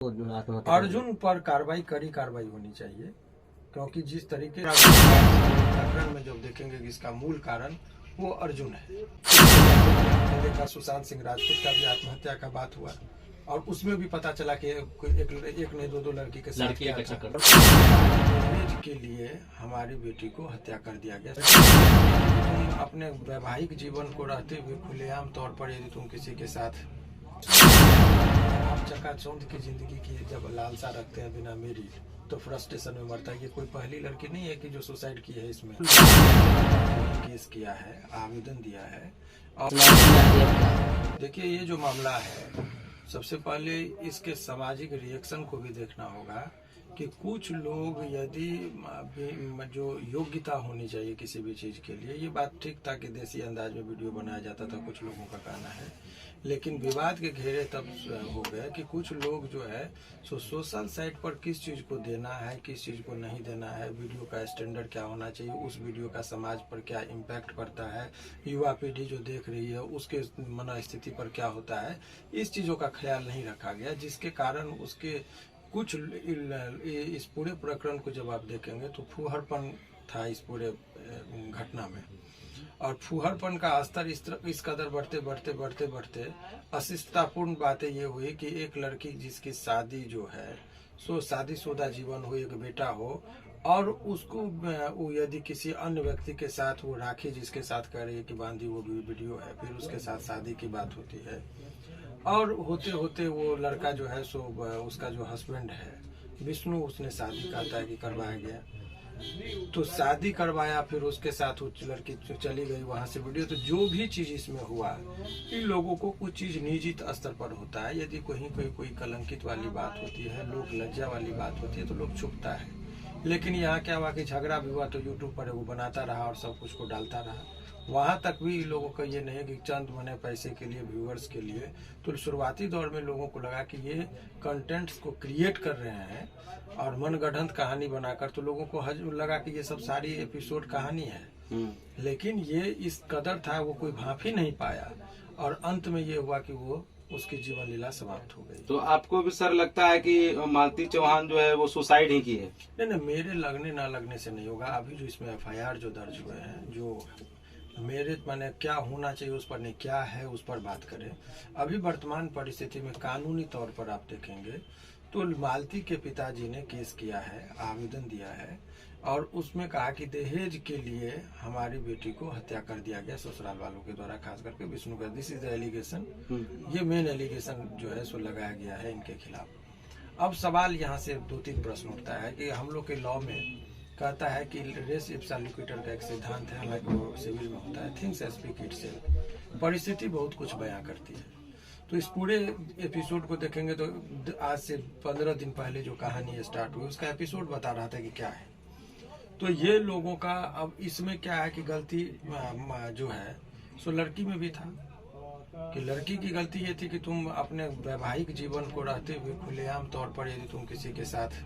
आत्महत्या। अर्जुन पर कार्रवाई होनी चाहिए, क्योंकि जिस तरीके प्रकरण में जब देखेंगे कि इसका मूल कारण वो अर्जुन है। देखा सुशांत सिंह राजपूत का भी आत्महत्या का बात हुआ और उसमें भी पता चला कि एक ने दो लड़की के साथ किया था। दहेज के लिए हमारी बेटी को हत्या कर दिया गया। तुम अपने वैवाहिक जीवन को रहते हुए खुलेआम तौर पर यदि तुम किसी के साथ आप चकाचौंध की जिंदगी की जब लालसा रखते हैं बिना मेरी, तो फ्रस्ट्रेशन में मरता है। ये कोई पहली लड़की नहीं है कि जो सुसाइड की है। इसमें केस किया है, आवेदन दिया है। और देखिए ये जो मामला है, सबसे पहले इसके सामाजिक रिएक्शन को भी देखना होगा कि कुछ लोग यदि जो योग्यता होनी चाहिए किसी भी चीज के लिए, ये बात ठीक था कि देसी अंदाज में वीडियो बनाया जाता था, कुछ लोगों का कहना है, लेकिन विवाद के घेरे तब हो गए कि कुछ लोग जो है सोशल साइट पर किस चीज को देना है, किस चीज को नहीं देना है, वीडियो का स्टैंडर्ड क्या होना चाहिए, उस वीडियो का समाज पर क्या इम्पैक्ट पड़ता है, युवा पीढ़ी जो देख रही है उसके मनोस्थिति पर क्या होता है, इस चीजों का ख्याल नहीं रखा गया, जिसके कारण उसके कुछ इस पूरे प्रकरण को जब आप देखेंगे तो फूहड़पन था इस पूरे घटना में। और फूहड़पन का स्तर इस कदर बढ़ते अशिष्टतापूर्ण बातें ये हुई कि एक लड़की जिसकी शादी जो है सो शादीशुदा जीवन हो, एक बेटा हो, और उसको यदि किसी अन्य व्यक्ति के साथ वो राखी जिसके साथ कह रही है कि बांधी वो वीडियो है, फिर उसके साथ शादी की बात होती है, और होते होते वो लड़का जो है सो उसका जो हस्बैंड है विष्णु, उसने शादी कहता है कि करवाया गया, तो शादी करवाया, फिर उसके साथ वो लड़की चली गई वहां से वीडियो। तो जो भी चीज इसमें हुआ, इन लोगों को कुछ चीज निजी स्तर पर होता है, यदि कोई कलंकित वाली बात होती है, लोग लज्जा वाली बात होती है तो लोग छुपता है। लेकिन यहाँ क्या हुआ कि झगड़ा भी हुआ तो यूट्यूब पर वो बनाता रहा और सब कुछ को डालता रहा। वहां तक भी लोगों का ये नहीं है कि चंद मने पैसे के लिए, व्यूअर्स के लिए, तो शुरुआती दौर में लोगों को लगा कि ये कंटेंट्स को क्रिएट कर रहे हैं और मनगढ़ंत कहानी बनाकर, तो लोगों को लगा कि ये सब सारी एपिसोड कहानी है। लेकिन ये इस कदर था वो कोई भांप ही नहीं पाया, और अंत में ये हुआ कि वो उसकी जीवन लीला समाप्त हो गई। तो आपको भी सर लगता है कि मालती चौहान जो है वो सुसाइड ही की है? नहीं, मेरे लगने ना लगने से नहीं होगा। अभी जो इसमें FIR जो दर्ज हुए हैं, जो मेरे माने क्या होना चाहिए उस पर नहीं, क्या है उस पर बात करें। अभी वर्तमान परिस्थिति में कानूनी तौर पर आप देखेंगे तो मालती के पिताजी ने केस किया है, आवेदन दिया है, और उसमें कहा कि दहेज के लिए हमारी बेटी को हत्या कर दिया गया ससुराल वालों के द्वारा, खास करके विष्णु का। दिस इज द एलिगेशन, ये मेन एलिगेशन जो है सो लगाया गया है इनके खिलाफ। अब सवाल यहाँ से 2-3 प्रश्न उठता है कि हम लोग के लॉ में कहता है कि रेस इप्सा लिक्विटर का एक सिद्धांत है, हालांकि वो सिविल में होता है, थिंग्स स्पीक इटसेल्फ, परिस्थिति बहुत कुछ बयां करती है। तो इस पूरे एपिसोड को देखेंगे तो आज से 15 दिन पहले जो कहानी स्टार्ट हुई उसका एपिसोड बता रहा था कि क्या है। तो ये लोगों का अब इसमें क्या है कि गलती जो है सो लड़की में भी था, कि लड़की की गलती ये थी कि तुम अपने वैवाहिक जीवन को रहते हुए खुलेआम तौर पर यदि तुम किसी के साथ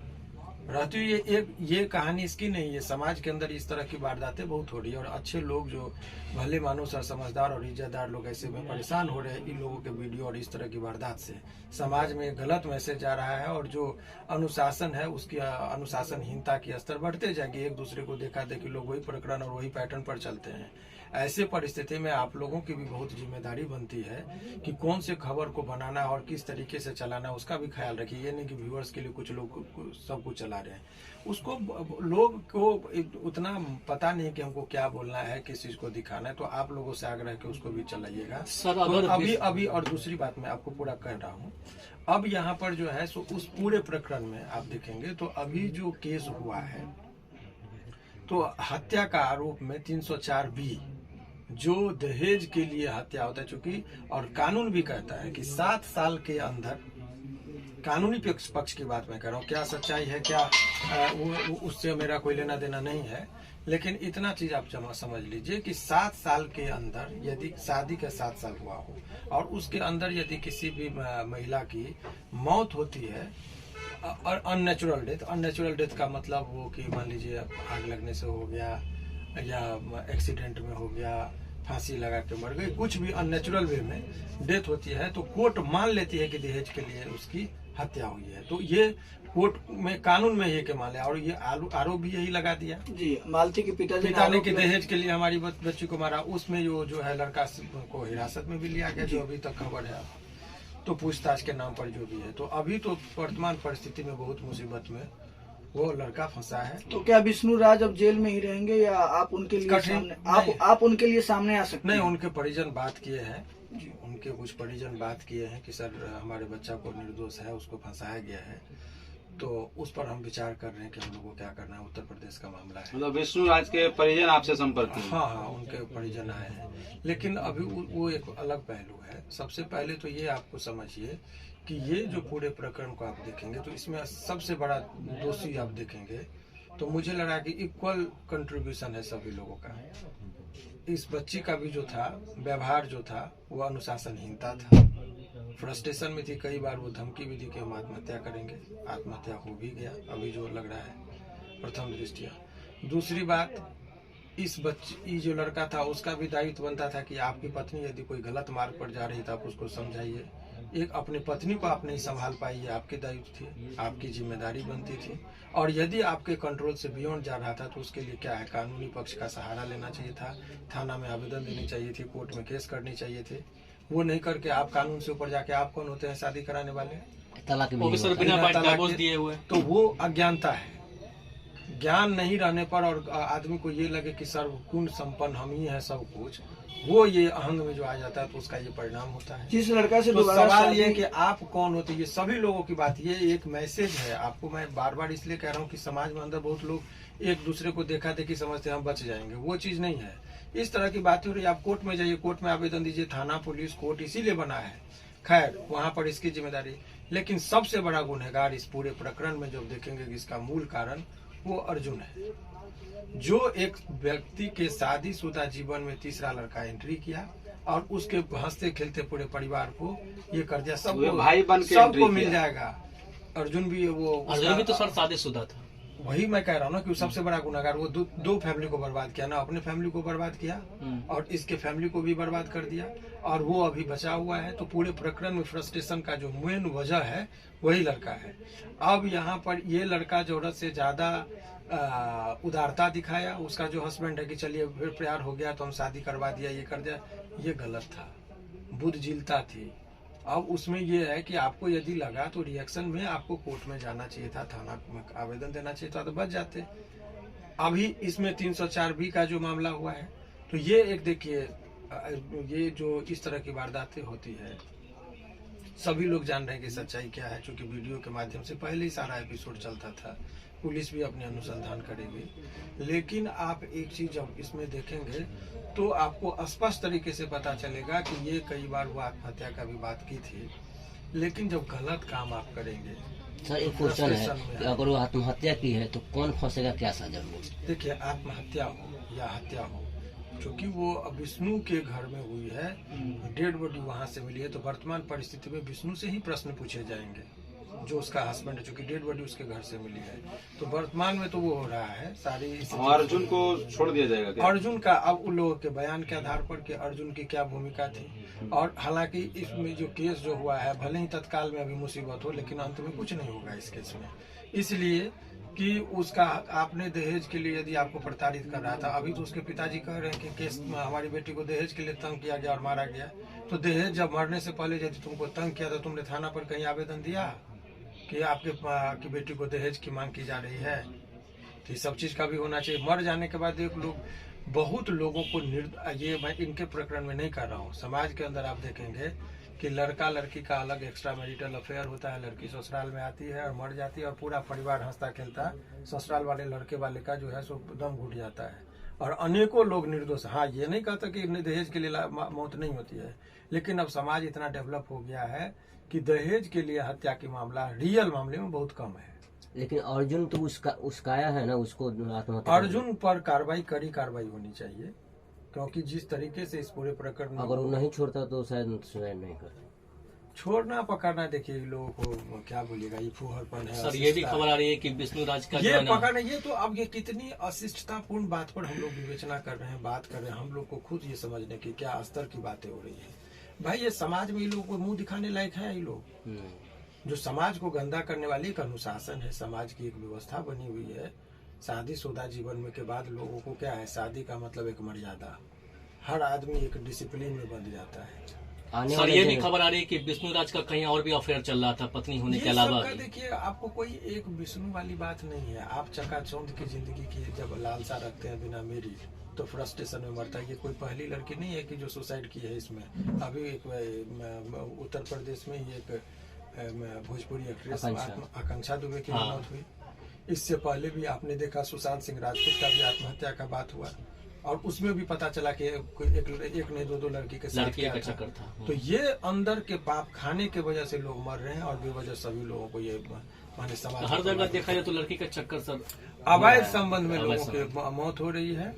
रहती हुई, ये कहानी इसकी नहीं है। समाज के अंदर इस तरह की वारदातें बहुत हो रही है, और अच्छे लोग जो भले मानुस और समझदार और इज्जतदार लोग ऐसे में परेशान हो रहे हैं इन लोगों के वीडियो और इस तरह की वारदात से। समाज में गलत मैसेज जा रहा है, और जो अनुशासन है उसकी अनुशासनहीनता की स्तर बढ़ते जाएगी। एक दूसरे को देखा देखी लोग वही प्रकरण और वही पैटर्न पर चलते हैं। ऐसे परिस्थिति में आप लोगों की भी बहुत जिम्मेदारी बनती है कि कौन से खबर को बनाना और किस तरीके से चलाना, उसका भी ख्याल रखिए। ये नहीं कि व्यूअर्स के लिए कुछ लोग सब कुछ चला रहे हैं, उसको लोग को उतना पता नहीं कि हमको क्या बोलना है, किस चीज को दिखाना है, तो आप लोगों से आग्रह कि उसको भी चलाइएगा। तो अभी और दूसरी बात मैं आपको पूरा कह रहा हूँ, अब यहाँ पर जो है सो उस पूरे प्रकरण में आप देखेंगे तो अभी जो केस हुआ है तो हत्या का आरोप में 304B जो दहेज के लिए हत्या होता है, चूंकि और कानून भी कहता है कि 7 साल के अंदर, कानूनी पक्ष की बात मैं कर रहा हूँ, क्या सच्चाई है क्या उससे मेरा कोई लेना देना नहीं है, लेकिन इतना चीज आप समझ लीजिए कि 7 साल के अंदर यदि शादी का 7 साल हुआ हो और उसके अंदर यदि किसी भी महिला की मौत होती है और अननेचुरल डेथ का मतलब वो कि मान लीजिए आग लगने से हो गया या एक्सीडेंट में हो गया, फांसी लगा के मर गई, कुछ भी अननेचुरल वे में डेथ होती है, तो कोर्ट मान लेती है कि दहेज के लिए उसकी हत्या हुई है। तो ये कोर्ट में कानून में ये के माले और ये आरोप भी यही लगा दिया। जी, मालती के पिता ने कि दहेज के लिए हमारी बच्ची को मारा। उसमें जो है लड़का को हिरासत में भी लिया गया, जो अभी तक खबर है। तो पूछताछ के नाम पर जो भी है, तो अभी तो वर्तमान परिस्थिति में बहुत मुसीबत में वो लड़का फंसा है। तो क्या विष्णु राज अब जेल में ही रहेंगे या आप उनके लिए सामने आप उनके लिए सामने आ सकते हैं? नहीं, उनके परिजन बात किए हैं, उनके कुछ परिजन बात किए हैं कि सर हमारे बच्चा को निर्दोष है, उसको फंसाया गया है, तो उस पर हम विचार कर रहे हैं कि हम लोग को क्या करना है। उत्तर प्रदेश का मामला है। मतलब विष्णु राज के परिजन आपसे संपर्क में? हाँ, उनके परिजन आए हैं, लेकिन अभी वो एक अलग पहलू है। सबसे पहले तो ये आपको समझिए कि ये जो पूरे प्रकरण को आप देखेंगे तो इसमें सबसे बड़ा दोषी आप देखेंगे तो मुझे लगा कि इक्वल कंट्रीब्यूशन है सभी लोगों का। इस बच्ची का भी जो था व्यवहार जो था वो अनुशासनहीनता था, फ्रस्ट्रेशन में थी। कई बार वो धमकी भी दी कि हम आत्महत्या करेंगे, आत्महत्या हो भी गया अभी जो लग रहा है प्रथम दृष्टिया। दूसरी बात, इस बच्ची जो लड़का था उसका भी दायित्व बनता था कि आपकी पत्नी यदि कोई गलत मार्ग पर जा रही था आप उसको समझाइए। एक अपनी पत्नी को आप नहीं संभाल पाई, ये आपकी दायित्व थी, आपकी जिम्मेदारी बनती थी। और यदि आपके कंट्रोल से बियॉन्ड जा रहा था तो उसके लिए क्या है, कानूनी पक्ष का सहारा लेना चाहिए था, थाना में आवेदन देनी चाहिए थी, कोर्ट में केस करनी चाहिए थे। वो नहीं करके आप कानून से ऊपर जाके आप कौन होते हैं शादी कराने वाले? तलाक दिए हुए। तो वो अज्ञानता है। ज्ञान नहीं रहने पर और आदमी को ये लगे कि सर्वगुण संपन्न हम ही हैं सब कुछ, वो ये अहंग में जो आ जाता है तो उसका ये परिणाम होता है। जिस लड़का से तो सवाल ये कि आप कौन होते, ये सभी लोगों की बात, ये एक मैसेज है आपको। मैं बार बार इसलिए कह रहा हूँ कि समाज में अंदर बहुत लोग एक दूसरे को देखा देखी समझते हैं हम बच जाएंगे, वो चीज नहीं है। इस तरह की बातें हो रही है, आप कोर्ट में जाइए, कोर्ट में आवेदन दीजिए, थाना पुलिस कोर्ट इसीलिए बना है, खैर वहां पर इसकी जिम्मेदारी। लेकिन सबसे बड़ा गुनहगार इस पूरे प्रकरण में जब देखेंगे कि इसका मूल कारण वो अर्जुन है, जो एक व्यक्ति के शादीशुदा जीवन में तीसरा लड़का एंट्री किया और उसके हंसते खेलते पूरे परिवार को ये कर दिया। सबको भाई बन के सबको मिल जाएगा। अर्जुन भी तो सर शादीशुदा था। वही मैं कह रहा हूँ ना कि सबसे बड़ा गुनाहगार वो दो फैमिली को बर्बाद किया ना, अपने फैमिली को बर्बाद किया और इसके फैमिली को भी बर्बाद कर दिया, और वो अभी बचा हुआ है। तो पूरे प्रकरण में फ्रस्ट्रेशन का जो मेन वजह है वही लड़का है। अब यहाँ पर ये लड़का जरूरत से ज्यादा उदारता दिखाया, उसका जो हस्बैंड है कि चलिए फिर प्यार हो गया तो हम शादी करवा दिया, ये कर दिया, ये गलत था, बुद्धजीलता थी। अब उसमें ये है कि आपको यदि लगा तो रिएक्शन में आपको कोर्ट में जाना चाहिए था, थाना में आवेदन देना चाहिए था, तो बच जाते। अभी इसमें 304B का जो मामला हुआ है, तो ये एक देखिए, ये जो इस तरह की वारदातें होती है सभी लोग जान रहे हैं कि सच्चाई क्या है, क्योंकि वीडियो के माध्यम से पहले ही सारा एपिसोड चलता था, पुलिस भी अपने अनुसंधान करेगी। लेकिन आप एक चीज जब इसमें देखेंगे तो आपको स्पष्ट तरीके से पता चलेगा कि ये कई बार वो आत्महत्या का भी बात की थी, लेकिन जब गलत काम आप करेंगे। सर एक क्वेश्चन है कि अगर वो आत्महत्या की है तो कौन फंसेगा, क्या सजा होगी? देखिए, आत्महत्या हो या हत्या हो, क्योंकि वो विष्णु के घर में हुई है, डेड बॉडी वहां से मिली है, तो वर्तमान परिस्थिति में विष्णु से ही प्रश्न पूछे जाएंगे, जो उसका हस्बैंड है, चूंकि डेड बॉडी उसके घर से मिली है। तो वर्तमान में तो वो हो रहा है सारी। अर्जुन को छोड़ दिया जाएगा क्या? अर्जुन का अब उन लोगों के बयान के आधार पर कि अर्जुन की क्या भूमिका थी, और हालांकि इसमें जो केस जो हुआ है भले ही तत्काल में अभी मुसीबत हो, लेकिन अंत में कुछ नहीं होगा इस केस में, इसलिए कि उसका आपने दहेज के लिए यदि आपको प्रताड़ित कर रहा था, अभी तो उसके पिताजी कह रहे हैं कि केस में हमारी बेटी को दहेज के लिए तंग किया गया और मारा गया। तो दहेज जब मरने से पहले यदि तुमको तंग किया तो तुमने थाना पर कहीं आवेदन दिया कि आपके बेटी को दहेज की मांग की जा रही है? तो सब चीज का भी होना चाहिए। मर जाने के बाद एक लोग, बहुत लोगों को ये मैं इनके प्रकरण में नहीं कर रहा हूँ, समाज के अंदर आप देखेंगे कि लड़का लड़की का अलग एक्स्ट्रा मैरिटल अफेयर होता है, लड़की ससुराल में आती है और मर जाती है और पूरा परिवार हंसता खेलता है, ससुराल वाले लड़के वाले का जो है सो दम घुट जाता है, और अनेकों लोग निर्दोष। हाँ, ये नहीं कहता कि दहेज के लिए मौत नहीं होती है, लेकिन अब समाज इतना डेवलप हो गया है कि दहेज के लिए हत्या की मामला रियल मामले में बहुत कम है। लेकिन अर्जुन तो उसकाया है ना, उसको आत्महत्या, अर्जुन पर कार्रवाई होनी चाहिए, क्योंकि जिस तरीके से इस पूरे प्रकरण, अगर वो नहीं छोड़ता तो शायद सुसाइड नहीं करता। छोड़ना पकड़ना, देखिए लोगों को क्या बोलिएगा, ये फूहरपन है। सर ये भी खबर आ रही है कि विष्णु राज का ये पकड़ना, ये तो अब ये कितनी अशिष्टतापूर्ण बात पर हम लोग विवेचना कर रहे हैं, बात कर रहे हैं, हम लोग को खुद ये समझने की क्या स्तर की बातें हो रही है। भाई ये समाज में ये लोग को मुंह दिखाने लायक है, ये लोग जो समाज को गंदा करने वाली एक अनुशासन है, समाज की एक व्यवस्था बनी हुई है। शादीशुदा जीवन में के बाद लोगों को क्या है, शादी का मतलब एक मर्यादा, हर आदमी एक डिसिप्लिन में बंध जाता है। आने सर वाले ये भी दिन- खबर आ रही है कि विष्णु राज का कहीं और भी अफेयर चल रहा था पत्नी होने के ये अलावा सबका भी। देखिए, आपको कोई एक विष्णु वाली बात नहीं है। आप चकाचौंध की जिंदगी की जब लालसा रखते हैं बिना मेरी, तो फ्रस्ट्रेशन में मरता है। ये कोई पहली लड़की नहीं है कि जो सुसाइड की है। इसमें अभी एक उत्तर प्रदेश में ही एक भोजपुरी एक्ट्रेस आकांक्षा दुबे की हाँ। मौत हुई। इससे पहले भी आपने देखा सुशांत सिंह राजपूत का भी आत्महत्या का बात हुआ, और उसमें भी पता चला कि एक ने दो लड़की के साथ लड़की किया का था। चक्कर था। तो ये अंदर के पाप खाने के वजह से लोग मर रहे हैं, और बेवजह सभी लोगों को ये माने समाज हर जगह देखा जाए तो लड़की का चक्कर सर अवैध संबंध में अवैध लोगों की मौत हो रही है।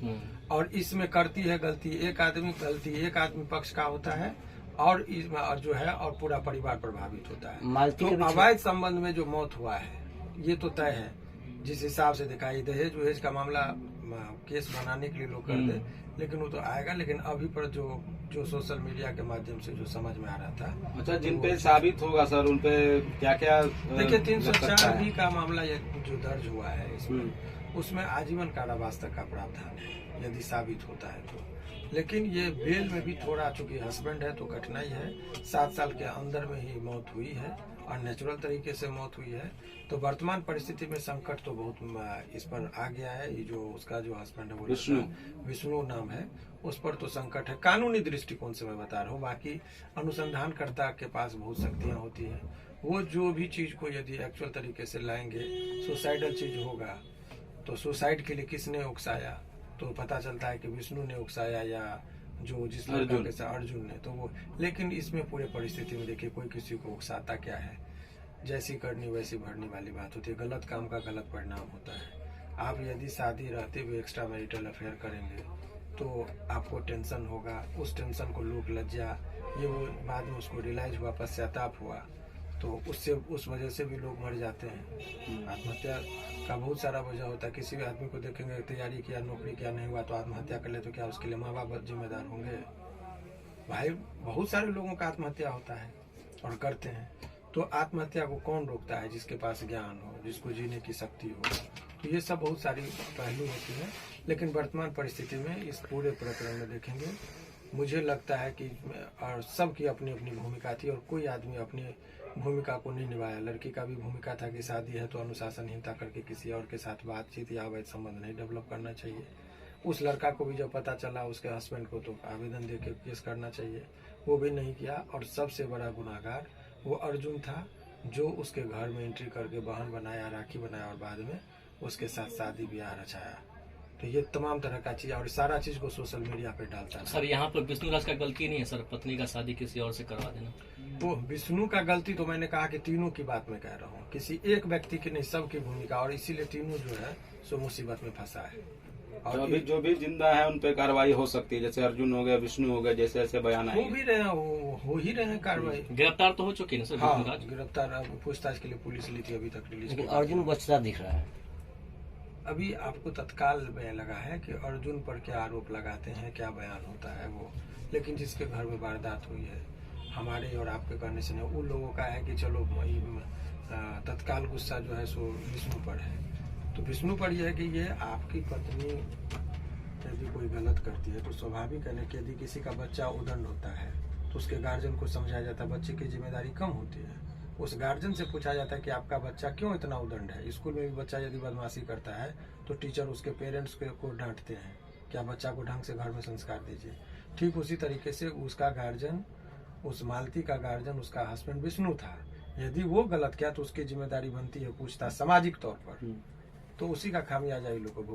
और इसमें करती है गलती एक आदमी पक्ष का होता है, और इसमें और जो है और पूरा परिवार प्रभावित होता है। मालती तो के भी अवैध संबंध में जो मौत हुआ है ये तो तय है। जिस हिसाब से दिखाई दहेज वहेज का मामला केस बनाने के लिए लोग कर दे, लेकिन वो तो आएगा। लेकिन अभी पर जो सोशल मीडिया के माध्यम से जो समझ में आ रहा था, अच्छा, जिन पे साबित होगा सर उन पे क्या क्या देखिए 304 बी का मामला जो दर्ज हुआ है इसमें, उसमें आजीवन कारावास तक का प्रावधान है यदि साबित होता है तो। लेकिन ये बेल में भी थोड़ा, चूंकि हस्बैंड है तो कठिनाई है। 7 साल के अंदर में ही मौत हुई है और नेचुरल तरीके से मौत हुई है। तो वर्तमान परिस्थिति में संकट तो बहुत इस पर आ गया है। ये जो उसका जो हस्बैंड है वो विष्णु नाम है, उस पर तो संकट है कानूनी दृष्टिकोण से मैं बता रहा हूँ। बाकी अनुसंधानकर्ता के पास बहुत शक्तियाँ होती हैं। वो जो भी चीज को यदि एक्चुअल तरीके से लाएंगे, सुसाइडल चीज होगा तो सुसाइड के लिए किसने उकसाया, तो पता चलता है कि विष्णु ने उकसाया या जो जिस लड़का के साथ अर्जुन ने, तो वो। लेकिन इसमें पूरे परिस्थिति में देखिए कोई किसी को उकसाता क्या है, जैसी करनी वैसी भरनी वाली बात होती है। गलत काम का गलत परिणाम होता है। आप यदि शादी रहते हुए एक्स्ट्रा मैरिटल अफेयर करेंगे तो आपको टेंशन होगा, उस टेंशन को लोग लज्जा, ये वो बाद में उसको रियलाइज हुआ, पश्चाताप हुआ, तो उससे उस वजह से भी लोग मर जाते हैं। आत्महत्या का बहुत सारा वजह होता है। किसी भी आदमी को देखेंगे तैयारी किया, नौकरी किया, नहीं हुआ तो आत्महत्या कर ले, तो क्या उसके लिए माँ बाप जिम्मेदार होंगे? भाई बहुत सारे लोगों का आत्महत्या होता है और करते हैं। तो आत्महत्या को कौन रोकता है? जिसके पास ज्ञान हो, जिसको जीने की शक्ति हो। तो ये सब बहुत सारी पहलू होती है। लेकिन वर्तमान परिस्थिति में इस पूरे प्रकरण में देखेंगे, मुझे लगता है कि और सबकी अपनी अपनी भूमिका थी और कोई आदमी अपनी भूमिका को नहीं निभाया। लड़की का भी भूमिका था कि शादी है तो अनुशासनहीनता करके किसी और के साथ बातचीत या अवैध संबंध नहीं डेवलप करना चाहिए। उस लड़का को भी जब पता चला उसके हस्बैंड को, तो आवेदन देके केस करना चाहिए, वो भी नहीं किया। और सबसे बड़ा गुनाहगार वो अर्जुन था, जो उसके घर में एंट्री करके बहन बनाया, राखी बनाया और बाद में उसके साथ शादी ब्याह रचाया। तो ये तमाम तरह का चीज और सारा चीज को सोशल मीडिया पे डालता है। सर यहाँ पर विष्णु राज का गलती नहीं है सर, पत्नी का शादी किसी और से करवा देना। वो विष्णु का गलती तो मैंने कहा कि तीनों की बात में कह रहा हूँ, किसी एक व्यक्ति की नहीं, सबकी भूमिका। और इसीलिए तीनों जो है सो मुसीबत में फंसा है। और अभी जो भी जिंदा है उन पे कार्रवाई हो सकती है, जैसे अर्जुन हो गया, विष्णु हो गया, जैसे ऐसे बयान हो आए। भी रहे हैं, हो ही रहे हैं कार्रवाई। गिरफ्तार तो हो चुकी है ना सर हाँ, विष्णु राज? गिरफ्तार अब पूछताछ के लिए पुलिस ली थी, अभी तक रिलीज। लेकिन अर्जुन बचता दिख रहा है। अभी आपको तत्काल में लगा है कि अर्जुन पर क्या आरोप लगाते हैं, क्या बयान होता है वो। लेकिन जिसके घर में वारदात हुई है, हमारे और आपके करने से नहीं, उन लोगों का है कि चलो तत्काल गुस्सा जो है सो विष्णु पर है। तो विष्णु पर यह है कि ये आपकी पत्नी यदि कोई गलत करती है तो स्वाभाविक है कि यदि किसी का बच्चा उदंड होता है तो उसके गार्जियन को समझाया जाता है बच्चे की जिम्मेदारी कम होती है। उस गार्जियन से पूछा जाता है कि आपका बच्चा क्यों इतना उदंड है। स्कूल में भी बच्चा यदि बदमाशी करता है तो टीचर उसके पेरेंट्स को डांटते हैं, क्या बच्चा को ढंग से घर में संस्कार दीजिए। ठीक उसी तरीके से उसका गार्जियन, उस मालती का गार्जियन उसका हस्बैंड विष्णु था। यदि वो गलत किया तो उसकी जिम्मेदारी बनती है पूछताछ सामाजिक तौर पर, तो उसी का खामियाजा लोगों को